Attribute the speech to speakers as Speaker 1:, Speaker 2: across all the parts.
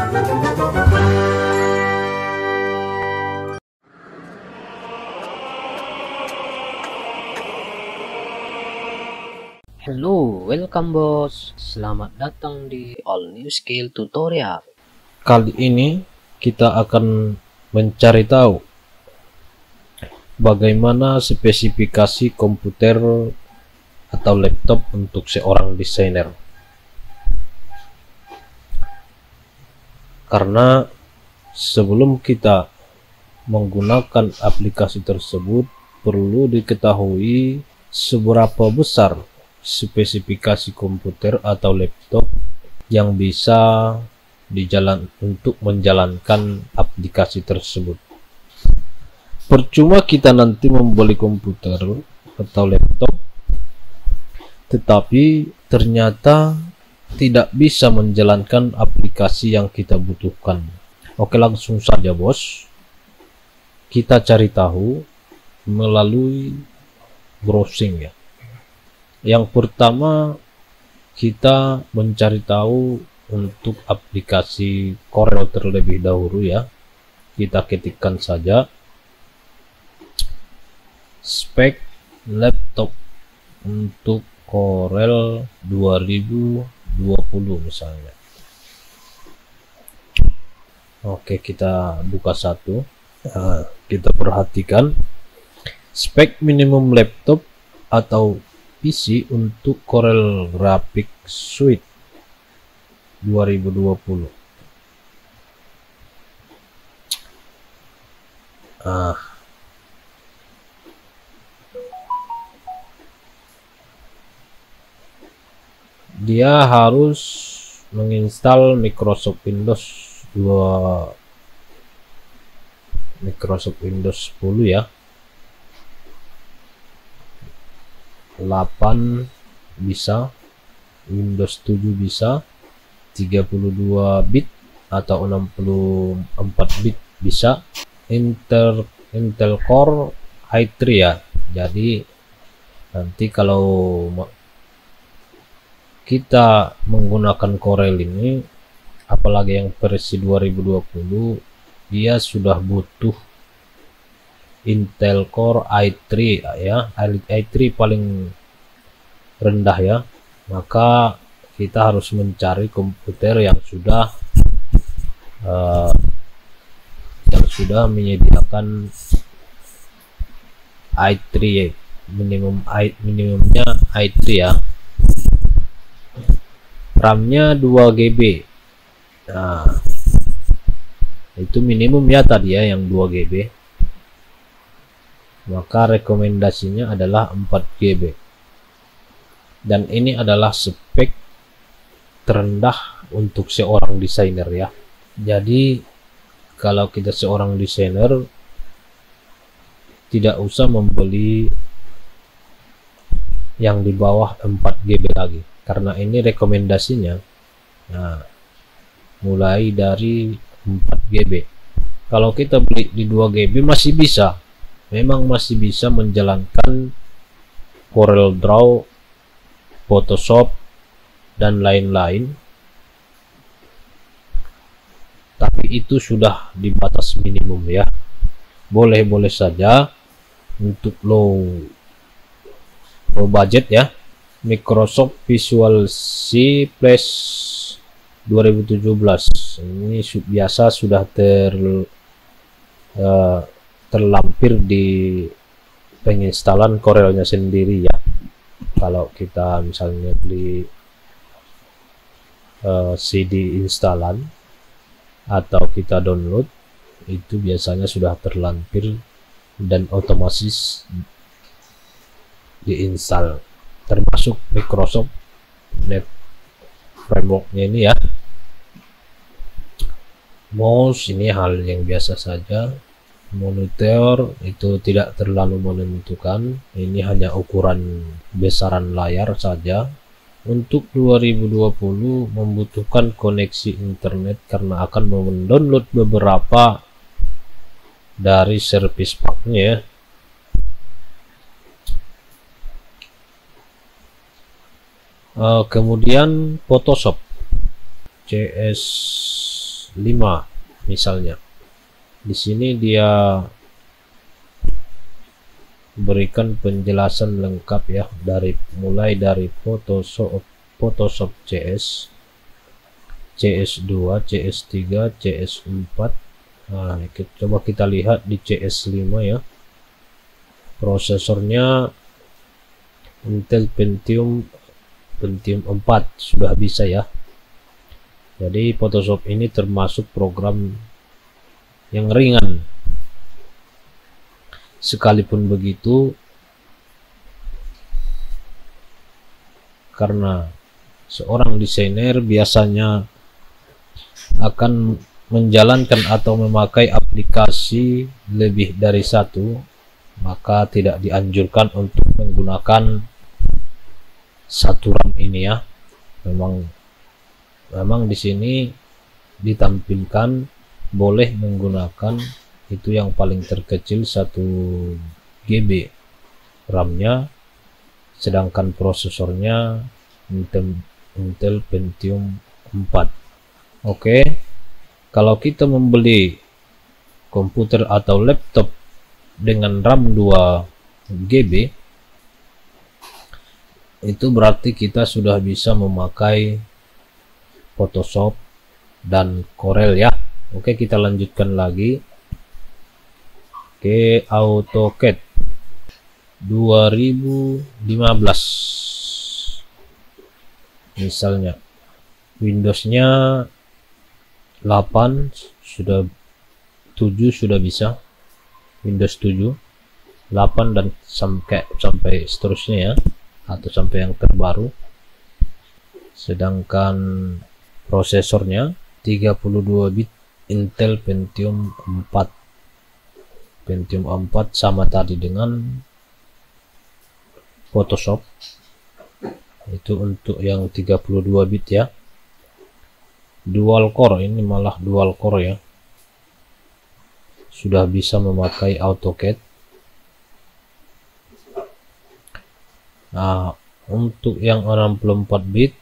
Speaker 1: Hello, welcome bos. Selamat datang di All New Skill Tutorial.
Speaker 2: Kali ini kita akan mencari tahu bagaimana spesifikasi komputer atau laptop untuk seorang desainer. Karena sebelum kita menggunakan aplikasi tersebut, perlu diketahui seberapa besar spesifikasi komputer atau laptop yang bisa untuk menjalankan aplikasi tersebut. Percuma kita nanti membeli komputer atau laptop tetapi ternyata tidak bisa menjalankan aplikasi yang kita butuhkan. Oke, langsung saja bos, kita cari tahu melalui browsing ya. Yang pertama, kita mencari tahu untuk aplikasi Corel terlebih dahulu ya. Kita ketikkan saja spek laptop untuk Corel 2020 misalnya. Oke, kita buka satu. Nah, kita perhatikan spek minimum laptop atau PC untuk Corel Graphic Suite 2020. Dia harus menginstal Microsoft Windows 10 ya. 8 bisa, Windows 7 bisa, 32 bit atau 64 bit bisa, Intel Core i3 ya. Jadi nanti kalau kita menggunakan Corel ini, apalagi yang versi 2020, dia sudah butuh Intel Core i3 ya, i3 paling rendah ya. Maka kita harus mencari komputer yang sudah menyediakan i3 ya. minimumnya i3 ya. RAM-nya 2 GB. Nah, itu minimum ya tadi ya, yang 2 GB. Maka rekomendasinya adalah 4 GB. Dan ini adalah spek terendah untuk seorang desainer ya. Jadi kalau kita seorang desainer tidak usah membeli yang di bawah 4 GB lagi, karena ini rekomendasinya mulai dari 4 GB. Kalau kita beli di 2 GB masih bisa, memang masih bisa menjalankan Corel Draw, Photoshop dan lain-lain, tapi itu sudah di batas minimum ya. Boleh-boleh saja untuk low budget ya. Microsoft Visual C Plus 2017 ini biasa sudah terlampir di penginstalan Corelnya sendiri ya. Kalau kita misalnya beli CD instalan atau kita download, itu biasanya sudah terlampir dan otomatis diinstal, termasuk Microsoft Net frameworknya ini ya. Mouse ini hal yang biasa saja. Monitor itu tidak terlalu menentukan, ini hanya ukuran besaran layar saja. Untuk 2020 membutuhkan koneksi internet karena akan mendownload beberapa dari service packnya ya. Kemudian Photoshop CS misalnya. Di sini dia berikan penjelasan lengkap ya, mulai dari Photoshop CS, CS2, CS3, CS4. Nah, coba kita lihat di CS5 ya. Prosesornya Intel Pentium 4 sudah bisa ya. Jadi Photoshop ini termasuk program yang ringan. Sekalipun begitu, karena seorang desainer biasanya akan menjalankan atau memakai aplikasi lebih dari satu, maka tidak dianjurkan untuk menggunakan satu RAM ini ya. Memang di sini ditampilkan boleh menggunakan itu yang paling terkecil 1 GB RAM-nya, sedangkan prosesornya Intel Pentium 4. Oke, kalau kita membeli komputer atau laptop dengan RAM 2 GB, itu berarti kita sudah bisa memakai Photoshop dan Corel ya. Oke, kita lanjutkan lagi ke AutoCAD 2015 misalnya. Windowsnya 8 sudah, 7 sudah bisa, Windows 7, 8 dan sampai seterusnya ya, atau sampai yang terbaru. Sedangkan prosesornya 32 bit Intel Pentium 4. Pentium 4 sama tadi dengan Photoshop. Itu untuk yang 32 bit ya. Dual core, ini malah dual core ya. Sudah bisa memakai AutoCAD. Nah, untuk yang 64 bit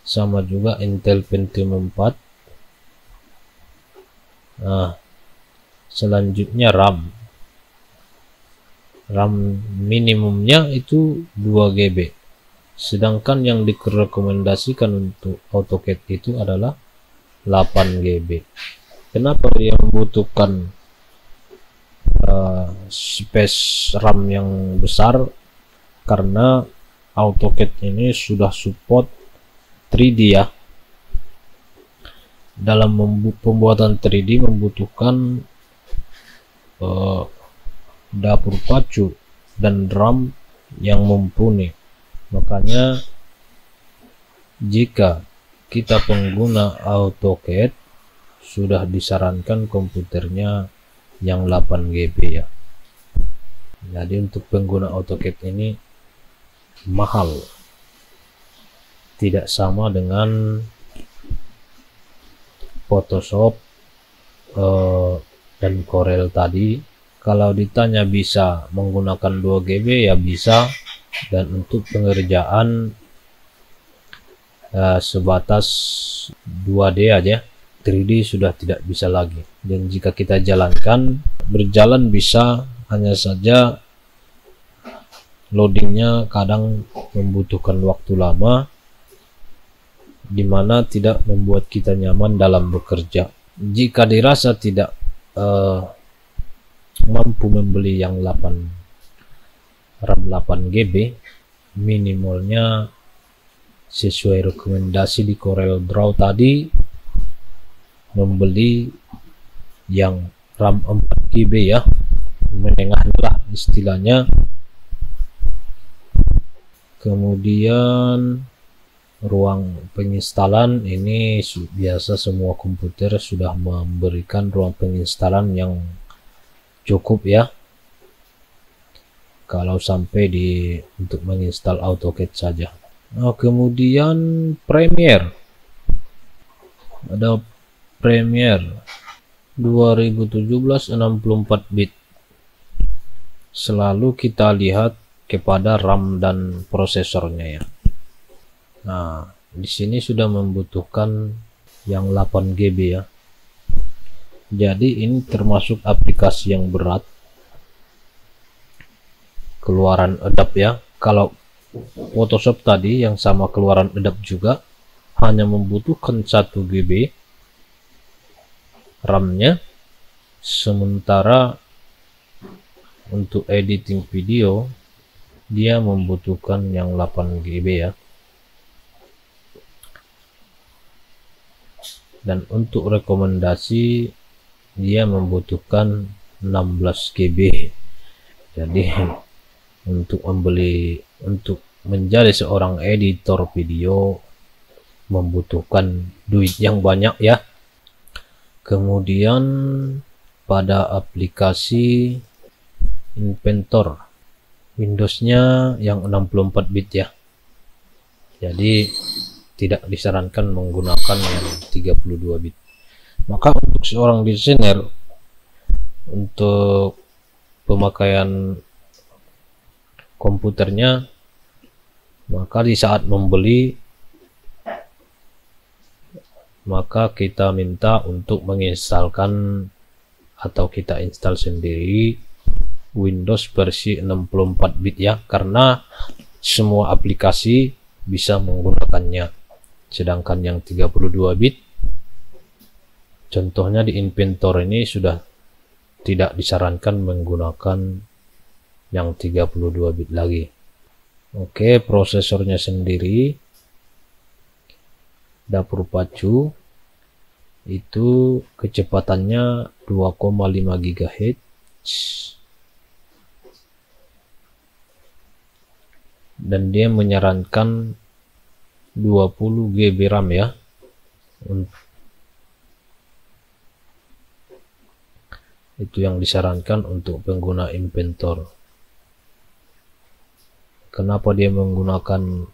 Speaker 2: sama juga Intel Pentium 4. Nah, selanjutnya RAM minimumnya itu 2 GB, sedangkan yang direkomendasikan untuk AutoCAD itu adalah 8 GB. Kenapa dia membutuhkan space RAM yang besar? Karena AutoCAD ini sudah support 3D ya. Dalam pembuatan 3D membutuhkan dapur pacu dan RAM yang mumpuni. Makanya jika kita pengguna AutoCAD, sudah disarankan komputernya yang 8 GB ya. Jadi untuk pengguna AutoCAD ini mahal, tidak sama dengan Photoshop dan Corel tadi. Kalau ditanya bisa menggunakan 2 GB ya bisa, dan untuk pengerjaan sebatas 2D aja, 3D sudah tidak bisa lagi. Dan jika kita jalankan, berjalan bisa, hanya saja loadingnya kadang membutuhkan waktu lama, dimana tidak membuat kita nyaman dalam bekerja. Jika dirasa tidak mampu membeli yang RAM 8 GB, minimalnya sesuai rekomendasi di Corel Draw tadi, membeli yang RAM 4 GB ya, menengah lah istilahnya. Kemudian ruang penginstalan ini biasa semua komputer sudah memberikan ruang penginstalan yang cukup ya, kalau sampai untuk menginstal AutoCAD saja. Nah, kemudian Premiere, ada Premiere 2017 64 bit. Selalu kita lihat kepada RAM dan prosesornya ya. Nah, di sini sudah membutuhkan yang 8 GB ya. Jadi ini termasuk aplikasi yang berat, keluaran edap ya. Kalau Photoshop tadi yang sama keluaran edap juga hanya membutuhkan 1 GB RAM-nya, sementara untuk editing video dia membutuhkan yang 8 GB ya. Dan untuk rekomendasi dia membutuhkan 16 GB. Jadi untuk menjadi seorang editor video membutuhkan duit yang banyak ya. Kemudian pada aplikasi Inventor, Windowsnya yang 64 bit ya. Jadi tidak disarankan menggunakan yang 32 bit. Maka untuk seorang desainer, untuk pemakaian komputernya, maka di saat membeli, maka kita minta untuk menginstalkan atau kita install sendiri Windows versi 64 bit ya, karena semua aplikasi bisa menggunakannya. Sedangkan yang 32 bit, contohnya di Inventor ini sudah tidak disarankan menggunakan yang 32 bit lagi. Oke, prosesornya sendiri dapur pacu itu kecepatannya 2,5 GHz dan dia menyarankan 20 GB RAM ya. Itu yang disarankan untuk pengguna Inventor. Kenapa dia menggunakan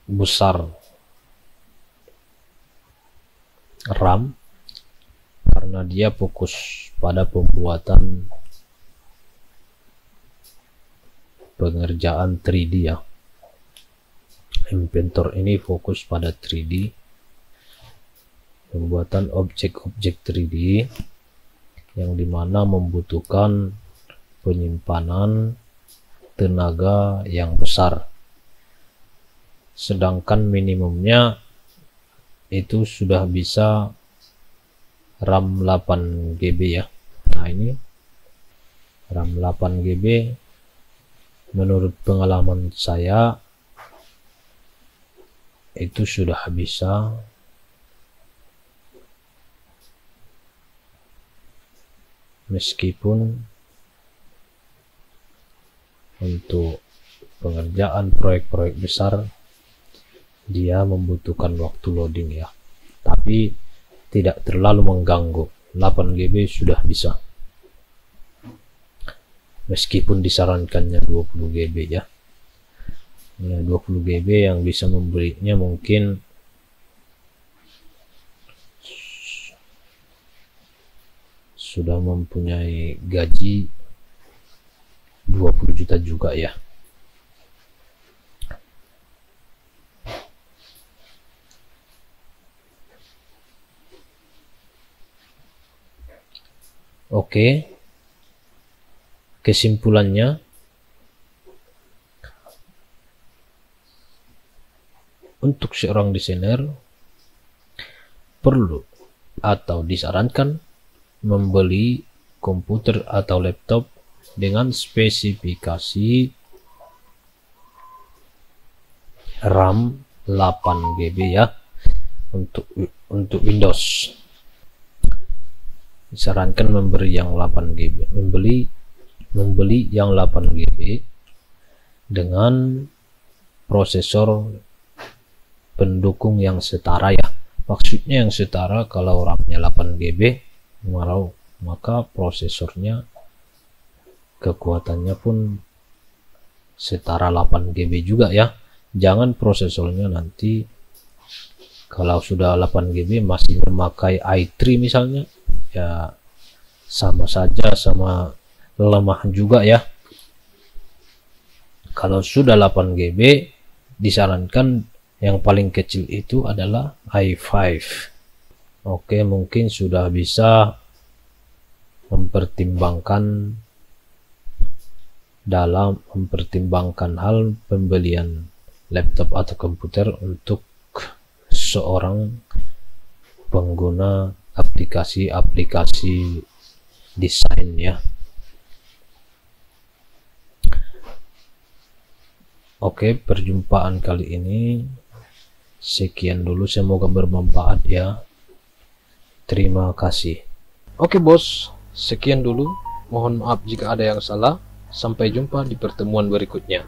Speaker 2: besar RAM? Karena dia fokus pada pembuatan pengerjaan 3D ya. Inventor ini fokus pada 3D, pembuatan objek-objek 3D yang dimana membutuhkan penyimpanan tenaga yang besar, sedangkan minimumnya itu sudah bisa RAM 8 GB ya. Nah ini RAM 8 GB menurut pengalaman saya itu sudah bisa meskipun untuk pengerjaan proyek-proyek besar dia membutuhkan waktu loading ya, tapi tidak terlalu mengganggu. 8 GB sudah bisa meskipun disarankannya 20 GB ya. 20 GB yang bisa membelinya mungkin sudah mempunyai gaji 20 juta juga ya. Oke, kesimpulannya untuk seorang desainer perlu atau disarankan membeli komputer atau laptop dengan spesifikasi RAM 8 GB ya untuk Windows. Disarankan membeli yang 8 GB, membeli yang 8 GB dengan prosesor pendukung yang setara ya. Maksudnya yang setara kalau RAM-nya 8 GB, maka prosesornya kekuatannya pun setara 8 GB juga ya. Jangan prosesornya nanti kalau sudah 8 GB masih memakai i3 misalnya, ya sama saja sama lemah juga ya. Kalau sudah 8 GB disarankan yang paling kecil itu adalah i5. Oke, mungkin sudah bisa mempertimbangkan hal pembelian laptop atau komputer untuk seorang pengguna aplikasi-aplikasi desain ya. Oke, perjumpaan kali ini sekian dulu, semoga bermanfaat ya. Terima kasih. Oke bos, sekian dulu. Mohon maaf jika ada yang salah. Sampai jumpa di pertemuan berikutnya.